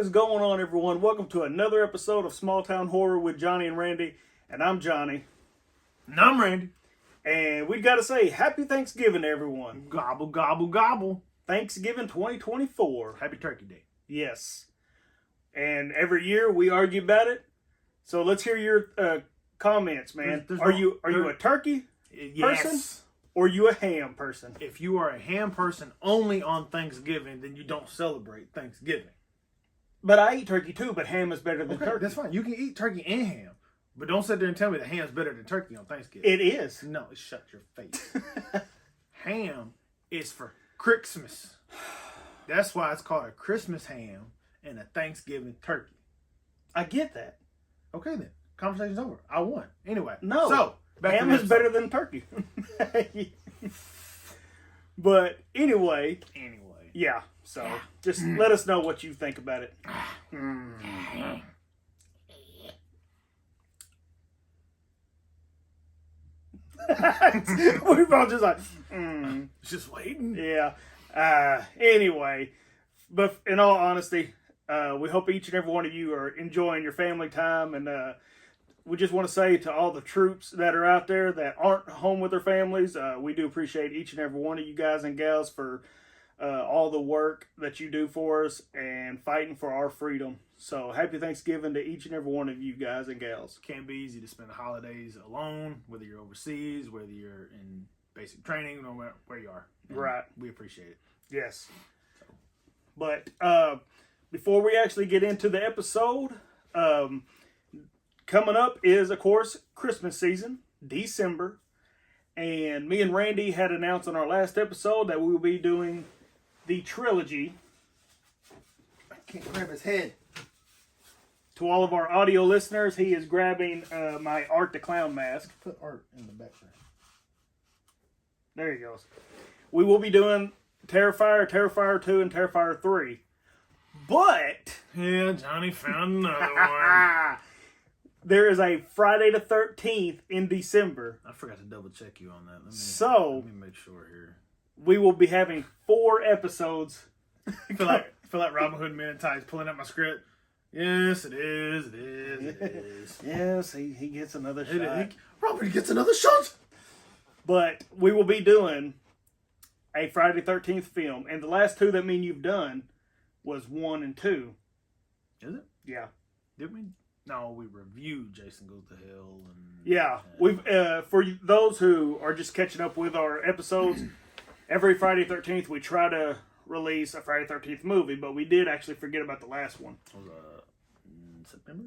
is going on, everyone? Welcome to another episode of Small Town Horror with Johnny and Randy. And I'm Johnny. And I'm Randy. And we got to say Happy Thanksgiving to everyone. Gobble, gobble, gobble. Thanksgiving 2024. Happy Turkey Day. Yes. And every year we argue about it. So let's hear your comments, man. Are you a turkey person? Or are you a ham person? If you are a ham person only on Thanksgiving, then you don't celebrate Thanksgiving. But I eat turkey too, but ham is better than turkey. That's fine. You can eat turkey and ham. But don't sit there and tell me that ham's better than turkey on Thanksgiving. It is. No, shut your face. Ham is for Christmas. That's why it's called a Christmas ham and a Thanksgiving turkey. I get that. Okay then. Conversation's over. I won. Anyway. No. So, ham is better than turkey. But anyway. Yeah. So just let us know what you think about it. We're both just like, just waiting. Yeah. Anyway, but in all honesty, we hope each and every one of you are enjoying your family time, and we just want to say to all the troops that are out there that aren't home with their families, we do appreciate each and every one of you guys and gals for all the work that you do for us and fighting for our freedom. So happy Thanksgiving to each and every one of you guys and gals. Can't be easy to spend the holidays alone, whether you're overseas, whether you're in basic training, no matter where you are. And right. We appreciate it. Yes. But before we actually get into the episode, coming up is, of course, Christmas season, December. And me and Randy had announced on our last episode that we will be doing the trilogy. I can't grab his head. To all of our audio listeners, he is grabbing my Art the Clown mask. Put Art in the background. There he goes. We will be doing Terrifier, Terrifier 2, and Terrifier 3. But... yeah, Johnny found another one. There is a Friday the 13th in December. I forgot to double check you on that. Let me make sure here. We will be having 4 episodes. I feel like Robin Hood Men in Tights pulling up my script. Yes, it is. It is. Yes, he gets another shot. Robert gets another shot. But we will be doing a Friday the 13th film. And the last 2 that you've done was 1 and 2. Is it? Yeah. Did we? No, we reviewed Jason Goes to Hell. Yeah. We've for those who are just catching up with our episodes, every Friday the 13th we try to release a Friday the 13th movie, but we did actually forget about the last one. Was September?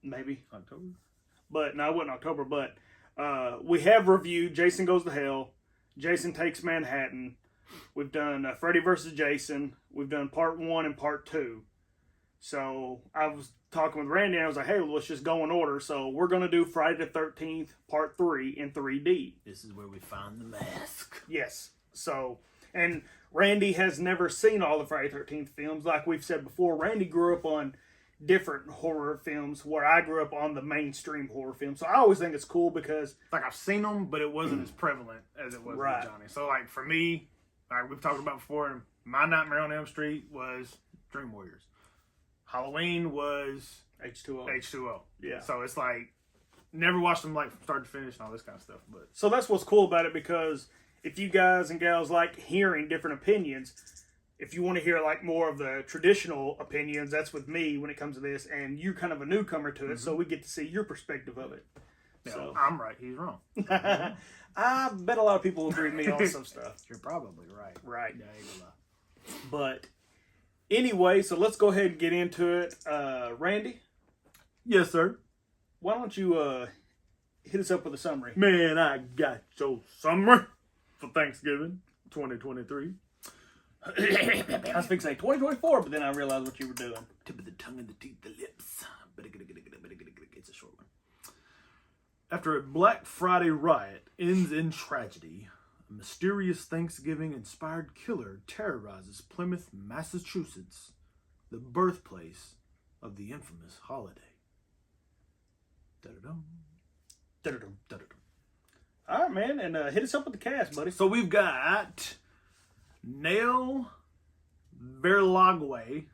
Maybe. October? But no, it wasn't October, but we have reviewed Jason Goes to Hell, Jason Takes Manhattan. We've done Freddy vs. Jason. We've done part 1 and part 2. So I was talking with Randy and I was like, hey, well, let's just go in order. So we're going to do Friday the 13th part 3 in 3D. This is where we find the mask. Yes. So, and Randy has never seen all the Friday the 13th films. Like we've said before, Randy grew up on different horror films where I grew up on the mainstream horror film. So I always think it's cool because... like I've seen them, but it wasn't as prevalent as it was with Johnny. So like for me, like we've talked about before, my Nightmare on Elm Street was Dream Warriors. Halloween was... H2O. Yeah. So it's like, never watched them like from start to finish and all this kind of stuff. But so that's what's cool about it, because if you guys and gals like hearing different opinions, if you want to hear like more of the traditional opinions, that's with me when it comes to this, and you're kind of a newcomer to it, so we get to see your perspective of it. Yeah, so I'm right, he's wrong. I bet a lot of people agree with me on some stuff. You're probably right. Right. Yeah, I ain't gonna lie. But anyway, so let's go ahead and get into it. Randy? Yes, sir. Why don't you hit us up with a summary? Man, I got your summary for Thanksgiving 2023. I was fixing to say 2024, but then I realized what you were doing. Tip of the tongue and the teeth, the lips. It's a short one. After a Black Friday riot ends in tragedy, a mysterious Thanksgiving-inspired killer terrorizes Plymouth, Massachusetts, the birthplace of the infamous holiday. Da-da-dum. Da-da-dum. Da-da-dum. All right, man, and hit us up with the cast, buddy. So we've got Nell Verlagwe.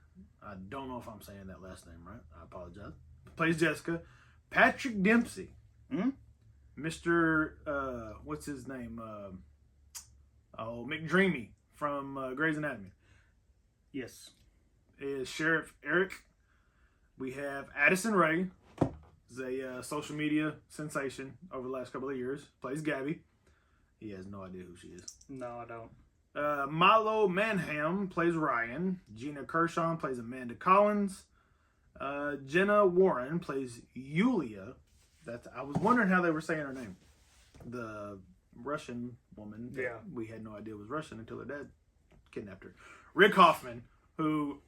I don't know if I'm saying that last name right. I apologize. Plays Jessica. Patrick Dempsey. Hmm? Mr. What's his name? McDreamy from Grey's Anatomy. Yes. Is Sheriff Eric. We have Addison Rae. Is a social media sensation over the last couple of years. Plays Gabby. He has no idea who she is. No, I don't. Milo Manham plays Ryan. Gina Kershaw plays Amanda Collins. Jenna Warren plays Yulia. I was wondering how they were saying her name. The Russian woman that we had no idea was Russian until her dad kidnapped her. Rick Hoffman, who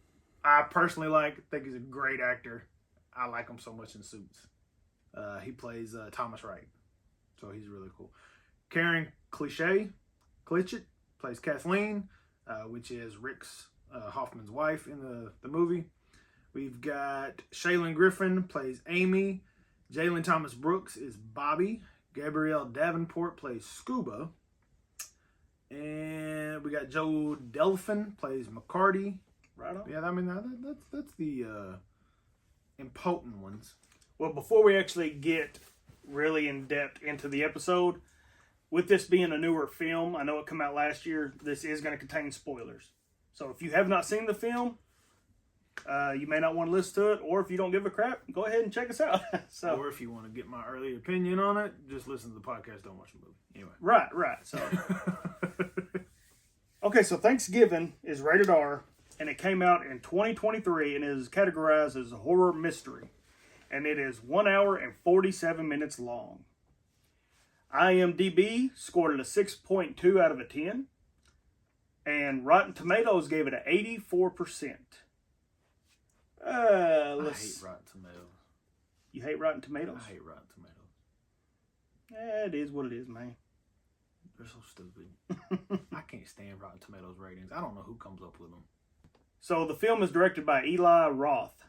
I personally think he's a great actor. I like him so much in Suits. He plays Thomas Wright, so he's really cool. Karen Clitchett plays Kathleen, which is Rick's Hoffman's wife in the movie. We've got Shaylin Griffin plays Amy. Jalen Thomas Brooks is Bobby. Gabrielle Davenport plays Scuba. And we got Joe Delphin plays McCarty. Right on. Yeah, I mean, that's the important ones. Well, before we actually get really in depth into the episode, with this being a newer film, I know it came out last year, this is going to contain spoilers. So if you have not seen the film, you may not want to listen to it, or if you don't give a crap, go ahead and check us out. Or if you want to get my early opinion on it, just listen to the podcast, don't watch the movie. Anyway. Right. So, okay, so Thanksgiving is rated R, and it came out in 2023 and is categorized as a horror mystery. And it is 1 hour and 47 minutes long. IMDb scored it a 6.2 out of a 10. And Rotten Tomatoes gave it an 84%. I hate Rotten Tomatoes. You hate Rotten Tomatoes? I hate Rotten Tomatoes. It is what it is, man. They're so stupid. I can't stand Rotten Tomatoes ratings. I don't know who comes up with them. So the film is directed by Eli Roth,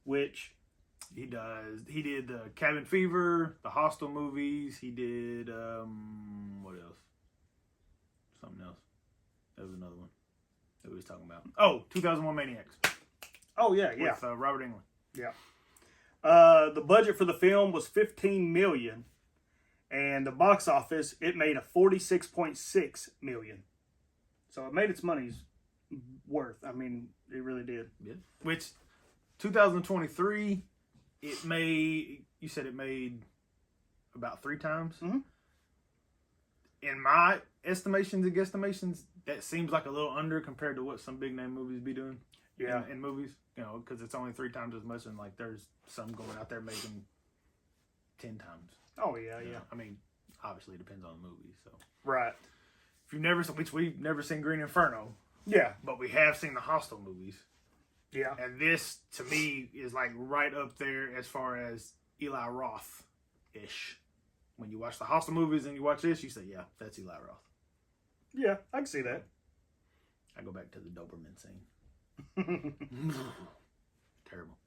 which... He did the Cabin Fever, the Hostel movies. He did, what else? Something else. There was another one that we was talking about. Oh, 2001 Maniacs. Oh, yeah. With Robert Englund. Yeah. The budget for the film was $15 million. And the box office, it made a $46.6 million. So it made its money's worth. I mean, it really did. Yeah. Which, 2023... you said it made about 3 times? Mm-hmm. In my estimations and guesstimations, that seems like a little under compared to what some big name movies be doing. Yeah. In movies, because it's only 3 times as much, and there's some going out there making 10 times. Oh, yeah. I mean, obviously it depends on the movie, so. Right. If you've never, which we've never seen Green Inferno. Yeah. But we have seen the Hostel movies. Yeah. And this, to me, is right up there as far as Eli Roth-ish. When you watch the Hostel movies and you watch this, you say, yeah, that's Eli Roth. Yeah, I can see that. I go back to the Doberman scene. Terrible.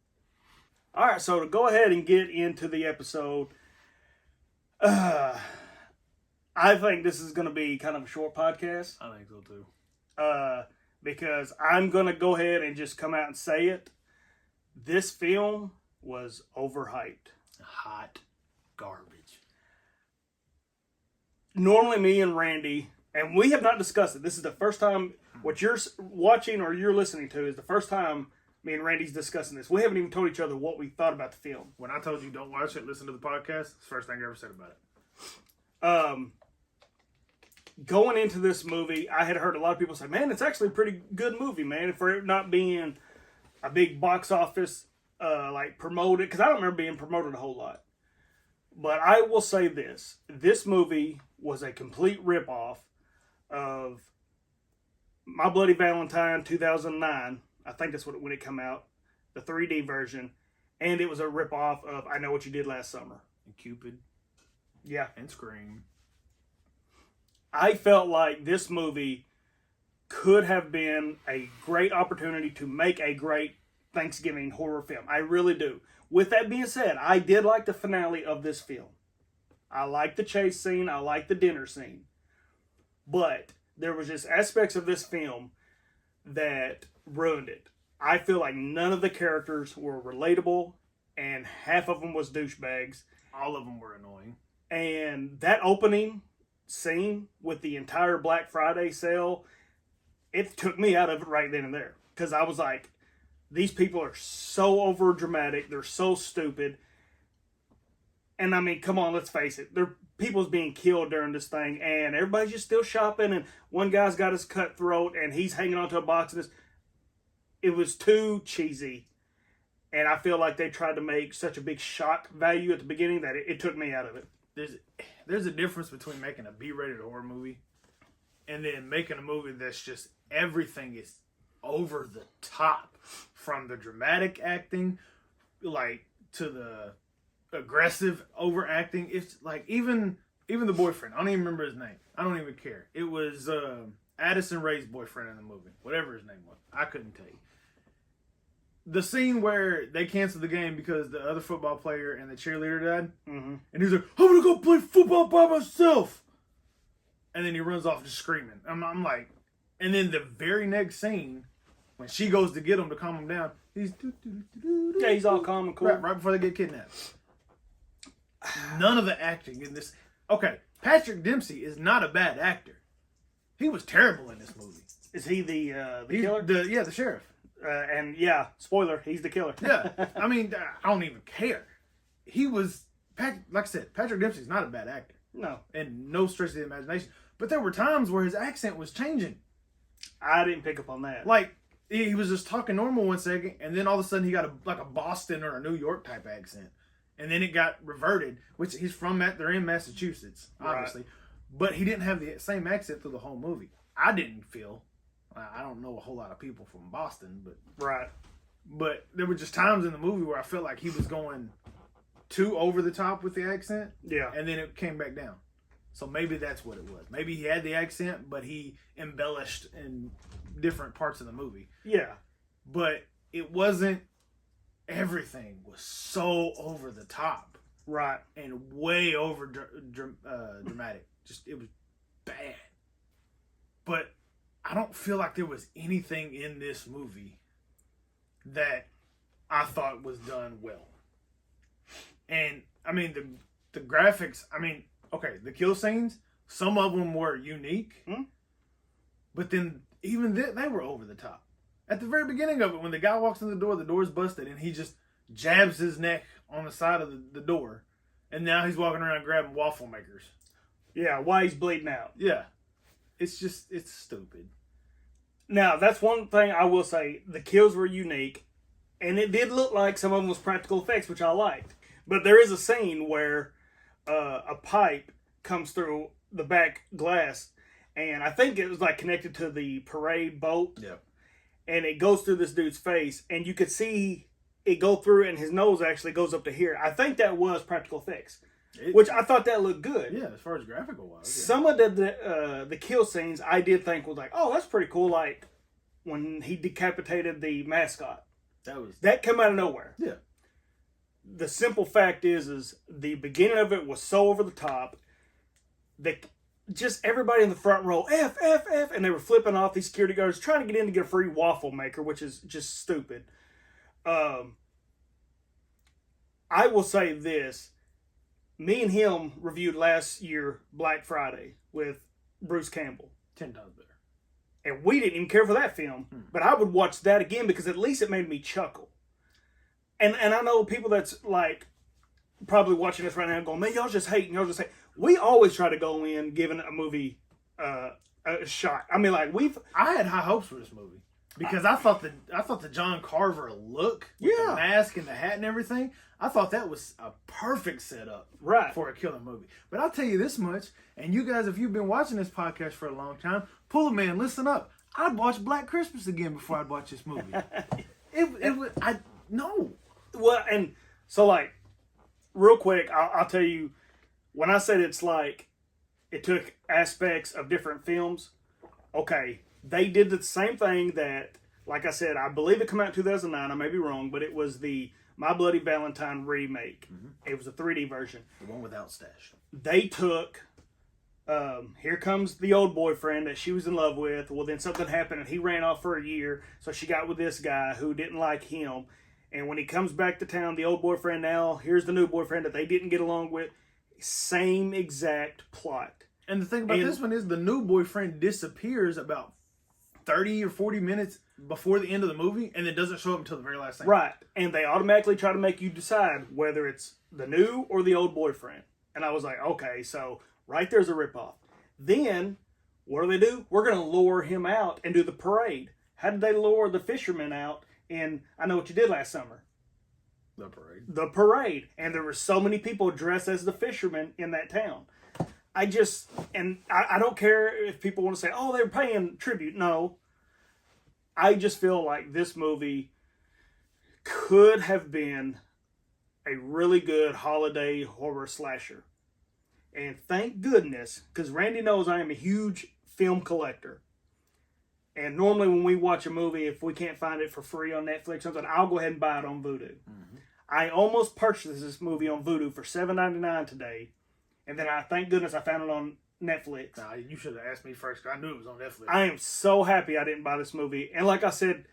All right, so to go ahead and get into the episode, I think this is going to be kind of a short podcast. I think so, too. Because I'm going to go ahead and just come out and say it. This film was overhyped. Hot garbage. Normally me and Randy, and we have not discussed it. This is the first time, what you're watching or you're listening to is the first time me and Randy's discussing this. We haven't even told each other what we thought about the film. When I told you don't watch it, listen to the podcast, it's the first thing I ever said about it. Going into this movie, I had heard a lot of people say, man, it's actually a pretty good movie, man, for it not being a big box office, promoted, because I don't remember being promoted a whole lot. But I will say this. This movie was a complete ripoff of My Bloody Valentine 2009. I think that's when it came out, the 3D version. And it was a ripoff of I Know What You Did Last Summer. And Cupid. Yeah. And Scream. I felt like this movie could have been a great opportunity to make a great Thanksgiving horror film. I really do. With that being said, I did like the finale of this film. I like the chase scene. I like the dinner scene. But there was just aspects of this film that ruined it. I feel like none of the characters were relatable, and half of them was douchebags. All of them were annoying. And that opening scene with the entire Black Friday sale, it took me out of it right then and there. Because I was like, these people are so over dramatic. They're so stupid. And I mean, come on, let's face it. People's being killed during this thing, and everybody's just still shopping. And one guy's got his cutthroat, and he's hanging onto a box. And it was too cheesy. And I feel like they tried to make such a big shock value at the beginning that it took me out of it. There's a difference between making a B-rated horror movie and then making a movie that's just everything is over the top, from the dramatic acting, like, to the aggressive overacting. It's like even the boyfriend. I don't even remember his name. I don't even care. It was Addison Rae's boyfriend in the movie, whatever his name was. I couldn't tell you. The scene where they canceled the game because the other football player and the cheerleader died, and he's like, "I'm gonna go play football by myself," and then he runs off just screaming. I'm like, and then the very next scene, when she goes to get him to calm him down, he's he's all calm and cool right before they get kidnapped. None of the acting in this. Okay, Patrick Dempsey is not a bad actor. He was terrible in this movie. Is he the killer? The sheriff. And yeah, spoiler, he's the killer. Yeah, I mean, I don't even care. He was, like I said, Patrick Dempsey's not a bad actor. No. And no stretch of the imagination. But there were times where his accent was changing. I didn't pick up on that. Like, he was just talking normal one second, and then all of a sudden he got a Boston or a New York type accent. And then it got reverted, which they're in Massachusetts, obviously. Right. But he didn't have the same accent through the whole movie. I didn't feel. I don't know a whole lot of people from Boston, but right. But there were just times in the movie where I felt like he was going too over the top with the accent. Yeah. And then it came back down. So maybe that's what it was. Maybe he had the accent, but he embellished in different parts of the movie. Yeah. But it wasn't. Everything was so over the top. Right. And way over dramatic. Just, it was bad. But I don't feel like there was anything in this movie that I thought was done well. And, I mean, the graphics, I mean, okay, the kill scenes, some of them were unique. But then, even they were over the top. At the very beginning of it, when the guy walks in the door's busted, and he just jabs his neck on the side of the door. And now he's walking around grabbing waffle makers. Yeah, while he's bleeding out. Yeah. It's stupid. Now, that's one thing I will say. The kills were unique. And it did look like some of them was practical effects, which I liked. But there is a scene where a pipe comes through the back glass. And I think it was like connected to the parade boat. Yeah. And it goes through this dude's face. And you could see it go through, and his nose actually goes up to here. I think that was practical effects. Which I thought that looked good. Yeah, as far as graphical wise. Yeah. Some of the kill scenes I did think was like, oh, that's pretty cool. Like when he decapitated the mascot. That came out of nowhere. Yeah. The simple fact is the beginning of it was so over the top that just everybody in the front row, F, and they were flipping off these security guards trying to get in to get a free waffle maker, which is just stupid. I will say this. Me and him reviewed last year Black Friday with Bruce Campbell. 10 times better. And we didn't even care for that film. But I would watch that again because at least it made me chuckle. And I know people that's like probably watching this right now going, man, y'all just hating. We always try to go in giving a movie a shot. I mean, like I had high hopes for this movie. Because I thought the John Carver look with the mask and the hat and everything, I thought that was a perfect setup for a killer movie. But I'll tell you this much, and you guys, if you've been watching this podcast for a long time, pull a man, listen up. I'd watch Black Christmas again before I'd watch this movie. No. Well, and so like, real quick, I'll tell you, when I said it's like, it took aspects of different films, okay, they did the same thing that, like I said, I believe it came out in 2009. I may be wrong, but it was the My Bloody Valentine remake. It was a 3D version. The one without Stash. They took Here comes the old boyfriend that she was in love with. Well, then something happened and he ran off for a year. So she got with this guy who didn't like him. And when he comes back to town, the old boyfriend now, here's the new boyfriend that they didn't get along with. Same exact plot. And the thing about this one is the new boyfriend disappears about 30 or 40 minutes before the end of the movie and then doesn't show up until the very last thing. Right. And they automatically try to make you decide whether it's the new or the old boyfriend. And I was like, okay, so right there's a ripoff. Then, what do? We're going to lure him out and do the parade. How did they lure the fishermen out in I Know What You Did Last Summer? The parade. The parade. And there were so many people dressed as the fishermen in that town. I don't care if people want to say, oh, they were paying tribute. No. I just feel like this movie could have been a really good holiday horror slasher. And thank goodness, because Randy knows I am a huge film collector. And normally when we watch a movie, if we can't find it for free on Netflix or something, I'll go ahead and buy it on Vudu. Mm-hmm. I almost purchased this movie on Vudu for $7.99 today. And then thank goodness I found it on Netflix. Nah, you should have asked me first, because I knew it was on Netflix. I am so happy I didn't buy this movie. And like I said,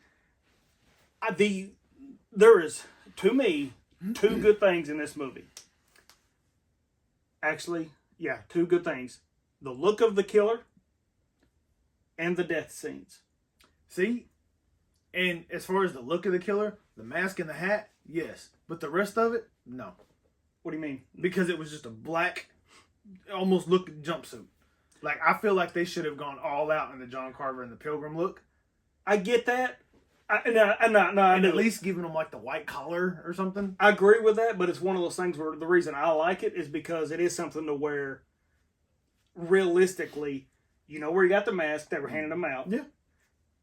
there is, to me, two good things in this movie. Actually, yeah, two good things. The look of the killer and the death scenes. See? And as far as the look of the killer, the mask and the hat, yes. But the rest of it, no. What do you mean? Because it was just a black, almost looking jumpsuit. Like, I feel like they should have gone all out in the John Carver and the Pilgrim look. I get that. And at least giving them like the white collar or something. I agree with that, but it's one of those things where the reason I like it is because it is something to wear realistically. You know where you got the mask, they were handing them out. Yeah.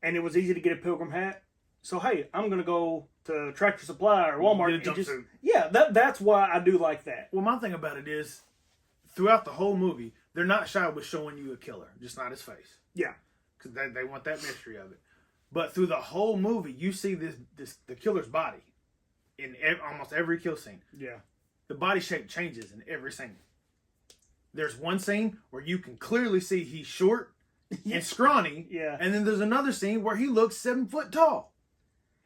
And it was easy to get a Pilgrim hat. So, hey, I'm going to go to Tractor Supply or Walmart. Get a jumpsuit. That's why I do like that. Well, my thing about it is, throughout the whole movie, they're not shy with showing you a killer, just not his face. Yeah. Because they want that mystery of it. But through the whole movie, you see the killer's body in almost every kill scene. Yeah. The body shape changes in every scene. There's one scene where you can clearly see he's short and scrawny. Yeah. And then there's another scene where he looks 7 foot tall.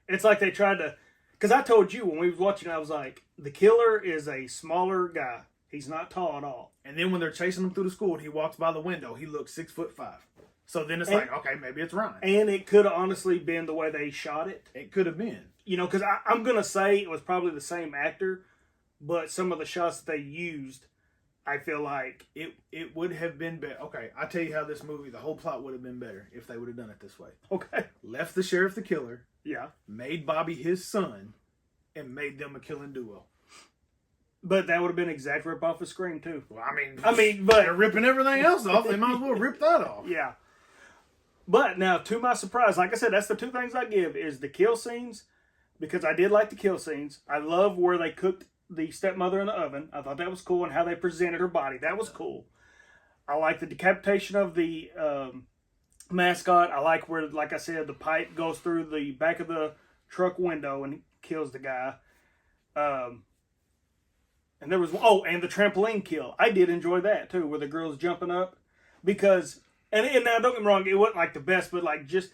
It's like they tried to... Because I told you when we was watching, I was like, the killer is a smaller guy. He's not tall at all. And then when they're chasing him through the school and he walks by the window, he looks 6'5". So then it's like, okay, maybe it's Ryan. And it could have honestly been the way they shot it. It could have been. You know, because I'm going to say it was probably the same actor, but some of the shots that they used, I feel like... It would have been better. Okay, I'll tell you how this movie, the whole plot would have been better if they would have done it this way. Okay. Left the sheriff the killer. Yeah. Made Bobby his son, and made them a killing duo. But that would have been exact rip off of Scream, too. Well, but they're ripping everything else off. They might as well rip that off. Yeah. But now, to my surprise, like I said, that's the two things I give is the kill scenes, because I did like the kill scenes. I love where they cooked the stepmother in the oven. I thought that was cool, and how they presented her body. That was cool. I like the decapitation of the mascot. I like where, like I said, the pipe goes through the back of the truck window and kills the guy. And there was, and the trampoline kill. I did enjoy that too, where the girl's jumping up. Because, and now don't get me wrong, it wasn't like the best, but like just,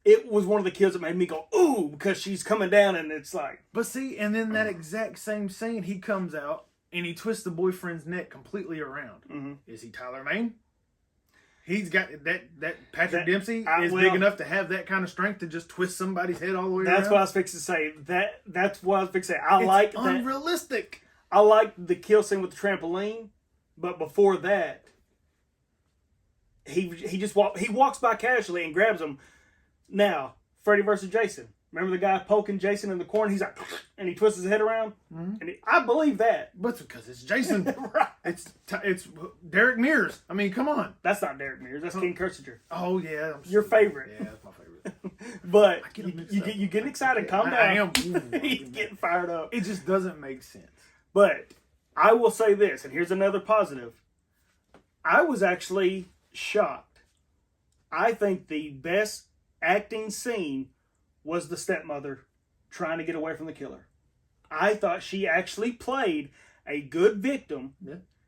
it was one of the kills that made me go, ooh, because she's coming down and it's like. But see, and then that exact same scene, he comes out and he twists the boyfriend's neck completely around. Mm-hmm. Is he Tyler Mane? He's got that Patrick Dempsey is big enough to have that kind of strength to just twist somebody's head all the way around. That's what I was fixing to say. That's what I was fixing to say. I like that. Unrealistic. I like the kill scene with the trampoline, but before that, he walks by casually and grabs him. Now, Freddy versus Jason. Remember the guy poking Jason in the corner? He's like, and he twists his head around. Mm-hmm. And I believe that, but because it's Jason, right? It's Derek Mears. I mean, come on. That's not Derek Mears. That's King Kersinger. Oh yeah, your favorite. Yeah, that's my favorite. But you get excited. Calm down. I am. He's getting fired up. It just doesn't make sense. But I will say this, and here's another positive. I was actually shocked. I think the best acting scene was the stepmother trying to get away from the killer. I thought she actually played a good victim,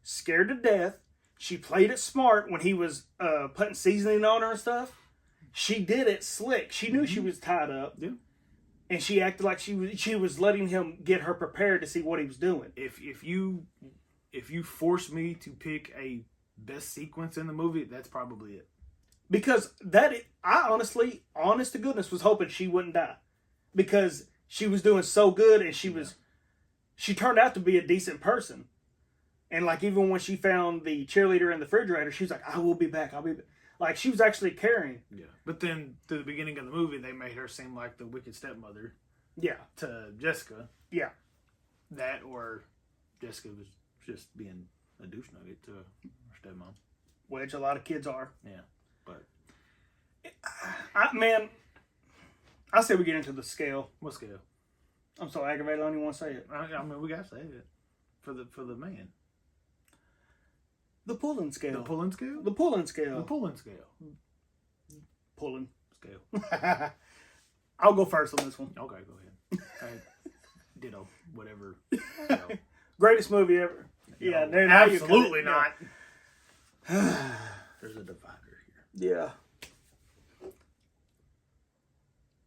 scared to death. she played it smart when he was putting seasoning on her and stuff. She did it slick. She knew she was tied up. Yeah. And she acted like she was letting him get her prepared to see what he was doing. If you force me to pick a best sequence in the movie, that's probably it. Because I honestly, honest to goodness, was hoping she wouldn't die. Because she was doing so good and she turned out to be a decent person. And like even when she found the cheerleader in the refrigerator, she was like, I will be back, I'll be back. Like she was actually caring. Yeah. But then to the beginning of the movie, they made her seem like the wicked stepmother. Yeah. To Jessica. Yeah. That or Jessica was just being a douche nugget to her stepmom. Which a lot of kids are. Yeah. But I say we get into the scale. What scale? I'm so aggravated I don't even want to say it. I mean, we gotta say it for the man. The pulling scale. The pulling scale. The pulling scale. The pulling scale. Pulling Scale. I'll go first on this one. Okay, go ahead. Ditto. Whatever. Scale. Greatest movie ever. Yeah, No, now you absolutely cut it. not. There's a divider here. Yeah.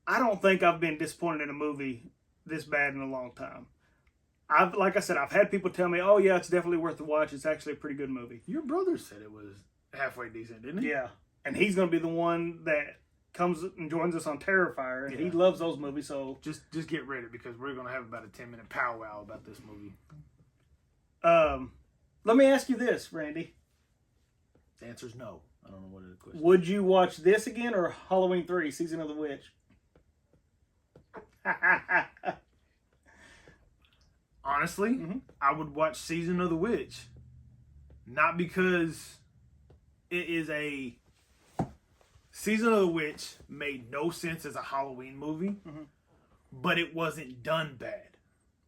I don't think I've been disappointed in a movie this bad in a long time. Like I said, I've had people tell me, "Oh yeah, it's definitely worth the watch. It's actually a pretty good movie." Your brother said it was halfway decent, didn't he? Yeah, and he's going to be the one that comes and joins us on Terrifier, and he Yeah. loves those movies. So Just get ready because we're gonna have about a 10-minute powwow about this movie. let me ask you this, Randy: The answer's no. I don't know what the question. would you watch this again or Halloween 3: Season of the Witch? Honestly, I would watch Season of the Witch. Not because it is a... Season of the Witch made no sense as a Halloween movie, but it wasn't done bad.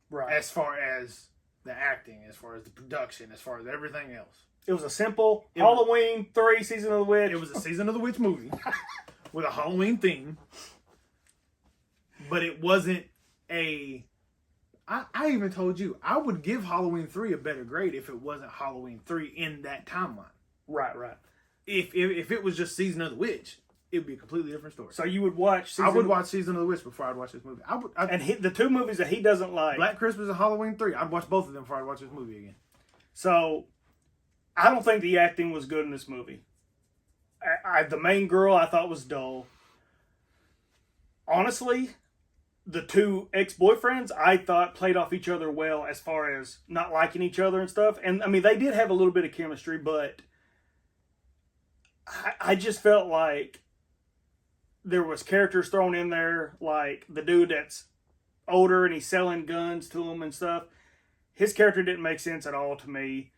Right. As far as the acting, as far as the production, as far as everything else. It was a simple Halloween 3: Season of the Witch. It was a Season of the Witch movie with a Halloween theme, but it wasn't a... I even told you, I would give Halloween 3 a better grade if it wasn't Halloween 3 in that timeline. Right. If it was just Season of the Witch, it would be a completely different story. So you would watch I would watch Season of the Witch before I'd watch this movie. the two movies that he doesn't like. Black Christmas and Halloween 3, I'd watch both of them before I'd watch this movie again. So, I don't think the acting was good in this movie. The main girl I thought was dull. Honestly, the two ex-boyfriends I thought played off each other well as far as not liking each other and stuff. And I mean, they did have a little bit of chemistry, but I just felt like there was characters thrown in there, like the dude that's older and he's selling guns to them and stuff. His character didn't make sense at all to me.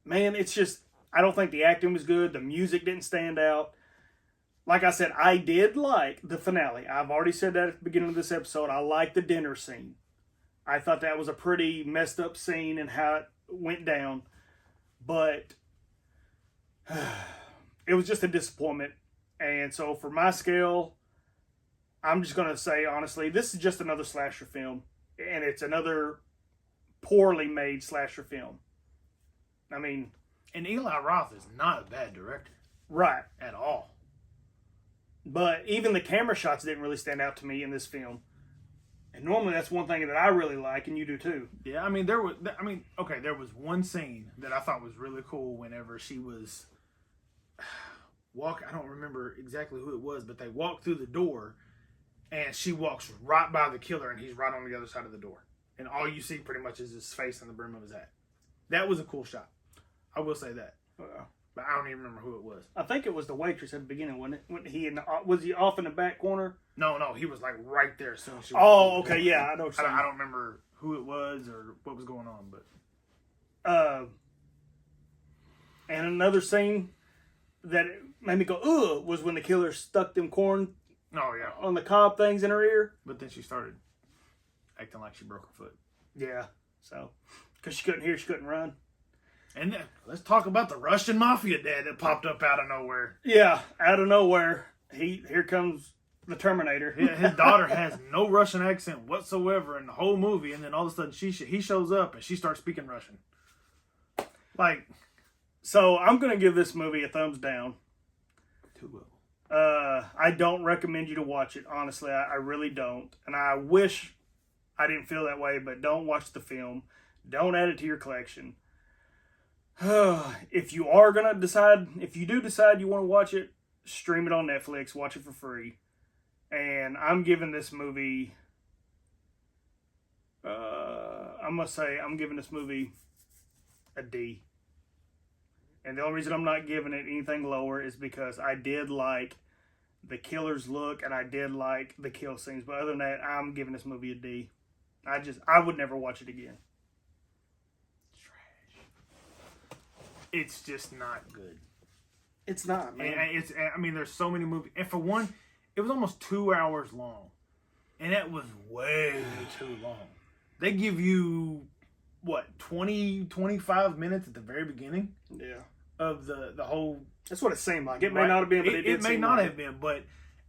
Man, it's just, I don't think the acting was good. The music didn't stand out. Like I said, I did like the finale. I've already said that at the beginning of this episode. I liked the dinner scene. I thought that was a pretty messed up scene and how it went down. But it was just a disappointment. And so for my scale, I'm just going to say, honestly, this is just another slasher film. And it's another poorly made slasher film. I mean... And Eli Roth is not a bad director. Right. At all. But even the camera shots didn't really stand out to me in this film. And normally that's one thing that I really like, and you do too. Yeah, I mean, there was one scene that I thought was really cool whenever she was... I don't remember exactly who it was, but they walked through the door, and she walks right by the killer, and he's right on the other side of the door. And all you see pretty much is his face and the brim of his hat. That was a cool shot. I will say that. But I don't even remember who it was. I think it was the waitress at the beginning, wasn't it? Was he off in the back corner? No, he was like right there as soon as she Oh, okay, yeah, I know what you're saying. I don't remember who it was or what was going on, but... And another scene that made me go, ugh, was when the killer stuck them corn on the cob things in her ear. But then she started acting like she broke her foot. Yeah, so... Because she couldn't hear, she couldn't run. And then, let's talk about the Russian mafia dad that popped up out of nowhere. Yeah, out of nowhere. Here comes the Terminator. Yeah, his daughter has no Russian accent whatsoever in the whole movie, and then all of a sudden he shows up and she starts speaking Russian. Like, So I'm gonna give this movie a thumbs down. 2 of them. I don't recommend you to watch it. Honestly, I really don't. And I wish I didn't feel that way, but don't watch the film. Don't add it to your collection. If you do decide you want to watch it, stream it on Netflix. Watch it for free. And I'm giving this movie. I must say, I'm giving this movie a D. And the only reason I'm not giving it anything lower is because I did like the killer's look and I did like the kill scenes. But other than that, I'm giving this movie a D. I would never watch it again. Trash. It's just not good. It's not, man. And I mean, there's so many movies. And for one, it was almost 2 hours long. And that was way too long. They give you, 20, 25 minutes at the very beginning? Yeah. Of the whole... That's what it seemed like. It may not have been, but it may not have been, but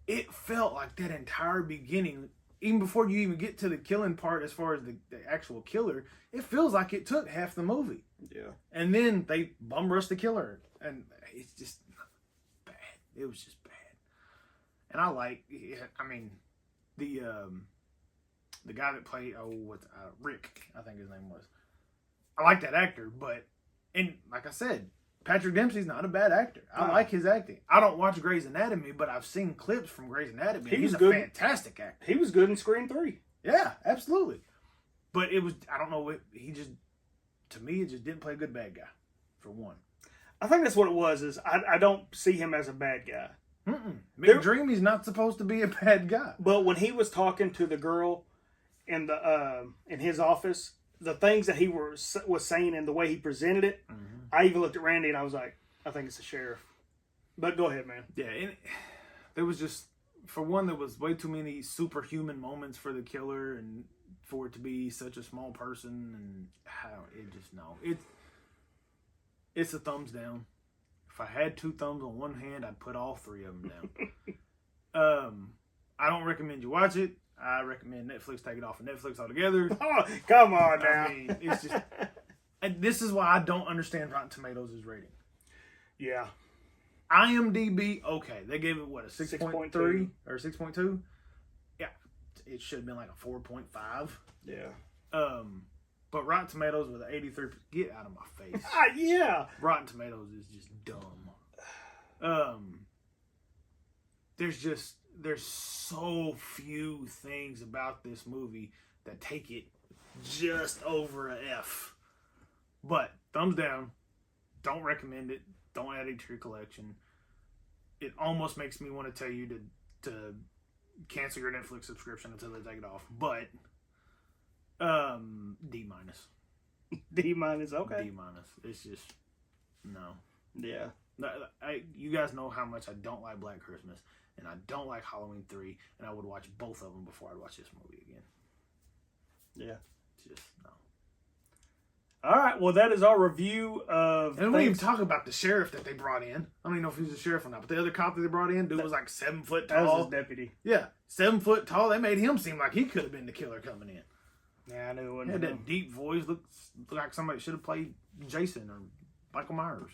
it felt like that entire beginning, even before you even get to the killing part as far as the actual killer, it feels like it took half the movie. Yeah. And then they bum rush the killer. And it's just bad. It was just bad. And I the guy that played, Rick, I think his name was. I like that actor, and like I said, Patrick Dempsey's not a bad actor. I like his acting. I don't watch Grey's Anatomy, but I've seen clips from Grey's Anatomy. He's a fantastic actor. He was good in Scream 3. Yeah, absolutely. But it was, I don't know, to me, it just didn't play a good bad guy, for one. I think that's what it was, is I don't see him as a bad guy. McDreamy's not supposed to be a bad guy. But when he was talking to the girl in his office, the things that he was saying and the way he presented it, I even looked at Randy and I was like, I think it's the sheriff. But go ahead, man. Yeah, and there was just, for one, there was way too many superhuman moments for the killer and for it to be such a small person, and it's a thumbs down. If I had 2 thumbs on one hand, I'd put all 3 of them down. I don't recommend you watch it. I recommend Netflix take it off of Netflix altogether. Oh, come on now. I mean, it's just... And this is why I don't understand Rotten Tomatoes' rating. Yeah. IMDb, okay. They gave it, what, a 6.3 or 6.2? Yeah. It should have been like a 4.5. Yeah. But Rotten Tomatoes with an 83%. Get out of my face. Yeah. Rotten Tomatoes is just dumb. There's so few things about this movie that take it just over a F. But thumbs down. Don't recommend it. Don't add it to your collection. It almost makes me want to tell you to cancel your Netflix subscription until they take it off. But D minus. D minus, okay. D minus. It's just no. Yeah. You guys know how much I don't like Black Christmas, and I don't like Halloween 3, and I would watch both of them before I'd watch this movie again. Yeah. Just no. All right, well, that is our review of... And we didn't even talk about the sheriff that they brought in. I don't even know if he was a sheriff or not, but the other cop that they brought in, dude was like 7 foot tall. That was his deputy. Yeah, 7 foot tall. They made him seem like he could have been the killer coming in. Yeah, I knew it He wasn't had him. that deep voice, looked like somebody should have played Jason or Michael Myers.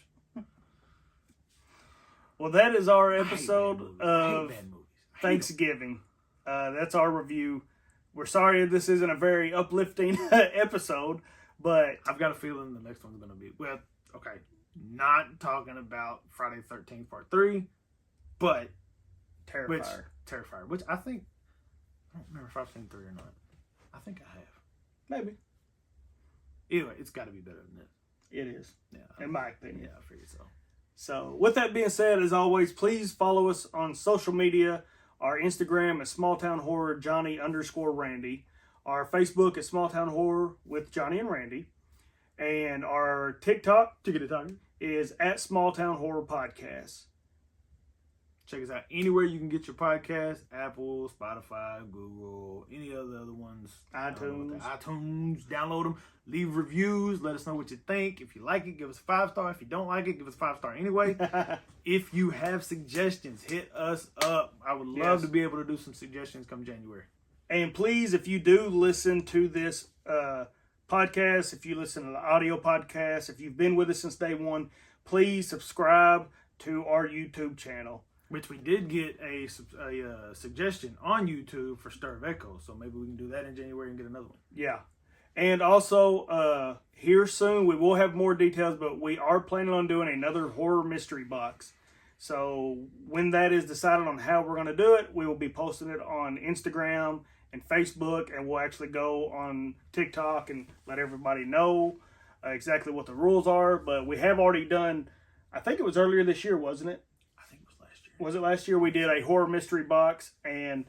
Well, that is our episode I hate of bad movies. Thanksgiving. That's our review. We're sorry this isn't a very uplifting episode, but I've got a feeling the next one's going to be, well, okay, not talking about Friday the 13th Part 3, but Terrifier. Terrifier, which I think, I don't remember if I've seen 3 or not. I think I have. Maybe. Anyway, it's got to be better than this. It is, Yeah, in my opinion. Yeah, I figured so. So, with that being said, as always, please follow us on social media. Our Instagram is smalltownhorrorjohnny_Randy. Our Facebook is Smalltown Horror with Johnny and Randy. And our TikTok is at Smalltown Horror Podcast. Check us out anywhere you can get your podcast. Apple, Spotify, Google, any other ones. iTunes. Download them. Leave reviews. Let us know what you think. If you like it, give us a 5-star. If you don't like it, give us a 5-star anyway. If you have suggestions, hit us up. I would love to be able to do some suggestions come January. And please, if you do listen to this podcasts, if you listen to the audio podcasts, if you've been with us since day one, please subscribe to our YouTube channel. Which we did get a suggestion on YouTube for Stir of Echoes, so maybe we can do that in January and get another one. Yeah. And also, here soon, we will have more details, but we are planning on doing another horror mystery box. So when that is decided on how we're going to do it, we will be posting it on Instagram and Facebook, and we'll actually go on TikTok and let everybody know exactly what the rules are. But we have already done, I think it was earlier this year, wasn't it? I think it was last year. Was it last year? We did a horror mystery box, and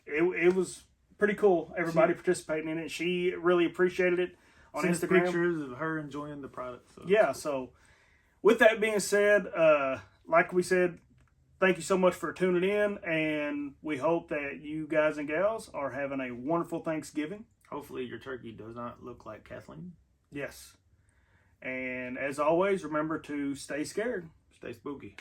it was pretty cool. Everybody participating in it. She really appreciated it on Instagram. Pictures of her enjoying the product. So. Yeah, so with that being said, like we said, thank you so much for tuning in, and we hope that you guys and gals are having a wonderful Thanksgiving. Hopefully your turkey does not look like Kathleen. Yes. And as always, remember to stay scared. Stay spooky.